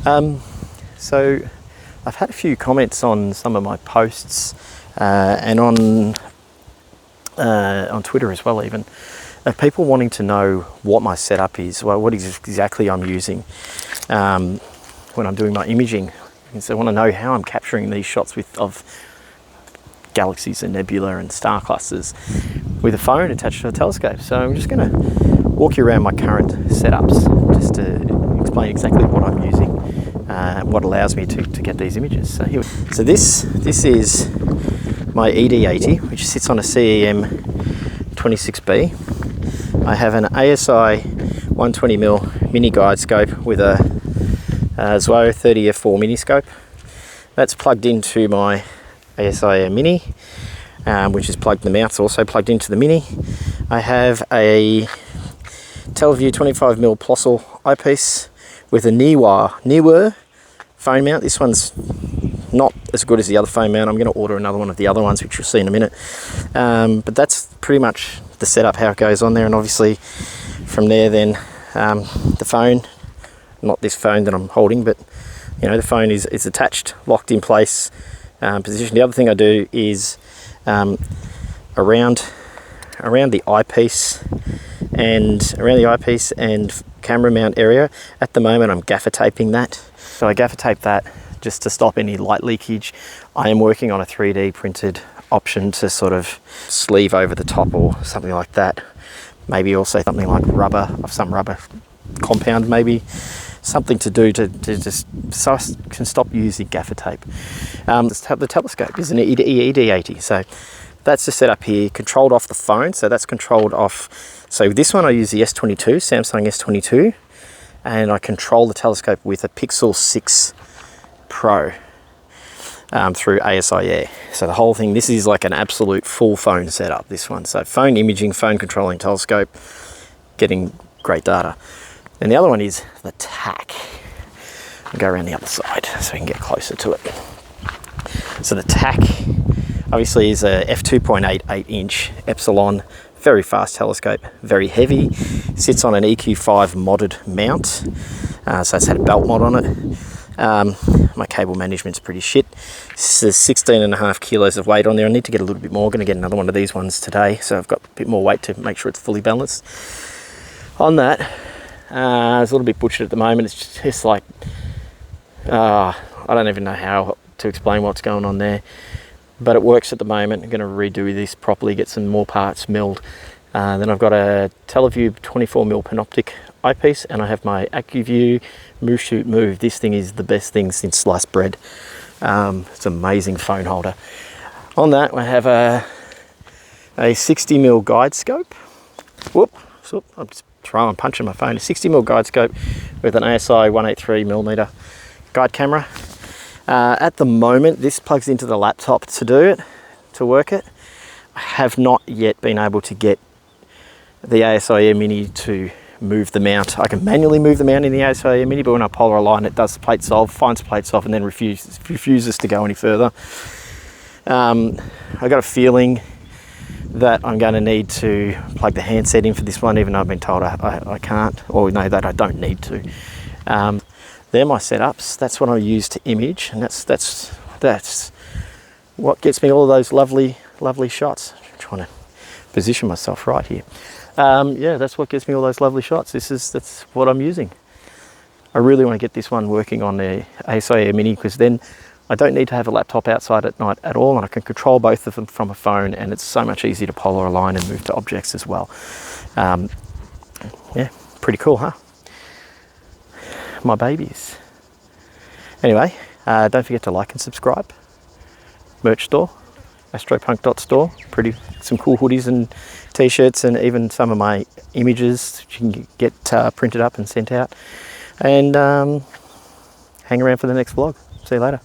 So I've had a few comments on some of my posts and on Twitter as well, even, of people wanting to know what my setup is, well, what exactly I'm using when I'm doing my imaging. And so they want to know how I'm capturing these shots of galaxies and nebula and star clusters with a phone attached to a telescope. So I'm just going to walk you around my current setups just to explain exactly what I'm using, what allows me to get these images. So here, so this is my ED80, which sits on a CEM 26B. I have an ASI 120mm mini guide scope with a Zwo 30f4 mini scope. That's plugged into my ASI mini, which is plugged in the mouth, also plugged into the mini. I have a Teleview 25mm Plossl eyepiece with a newer phone mount. This one's not as good as the other phone mount. I'm going to order another one of the other ones, which you'll see in a minute. But that's pretty much the setup, how it goes on there. And obviously from there then the phone, not this phone that I'm holding, but you know, the phone is attached, locked in place, position. The other thing I do is around the eyepiece and camera mount area. At the moment I'm gaffer taping that. So I gaffer tape that just to stop any light leakage. I am working on a 3D printed option to sort of sleeve over the top or something like that. Maybe also something like rubber, of some rubber compound maybe. Something to do to just so I can stop using gaffer tape. The telescope is an ED80, so that's the setup here, controlled off the phone. So that's controlled off. So this one I use the S22, Samsung S22, and I control the telescope with a Pixel 6 Pro through ASI Air. So the whole thing, this is like an absolute full phone setup, this one. So phone imaging, phone controlling telescope, getting great data. And the other one is the Tak. I'll go around the other side so we can get closer to it. So the Tak obviously is a f2.8 8-inch Epsilon, very fast telescope, very heavy. Sits on an EQ5 modded mount, so it's had a belt mod on it. My cable management's pretty shit. There's 16.5 kilos of weight on there. I need to get a little bit more. I'm going to get another one of these ones today, so I've got a bit more weight to make sure it's fully balanced. On that, it's a little bit butchered at the moment. It's just like, I don't even know how to explain what's going on there, but it works at the moment. I'm going to redo this properly, get some more parts milled. Then I've got a Teleview 24mm Panoptic eyepiece, and I have my AccuView Move Shoot Move. This thing is the best thing since sliced bread. It's an amazing phone holder. On that, I have a 60mm guide scope. I'm just punching my phone. A 60mm guide scope with an ASI 183mm guide camera. At the moment, this plugs into the laptop to work it. I have not yet been able to get the ASI Air Mini to move the mount. I can manually move the mount in the ASI Air Mini, but when I polar align it, does the plate solve, finds the plate solve, and then refuses to go any further. I got a feeling that I'm going to need to plug the handset in for this one, even though I've been told I can't, or no, that I don't need to. They're my setups. That's what I use to image, and that's what gets me all of those lovely shots. I'm trying to position myself right here. Yeah, that's what gets me all those lovely shots. That's what I'm using. I really want to get this one working on the ASI Air Mini, because then I don't need to have a laptop outside at night at all, and I can control both of them from a phone, and it's so much easier to polar align and move to objects as well. Yeah, pretty cool, huh? My babies. Anyway, don't forget to like and subscribe. Merch store, astropunk.store. Some cool hoodies and t-shirts, and even some of my images you can get printed up and sent out. And hang around for the next vlog. See you later.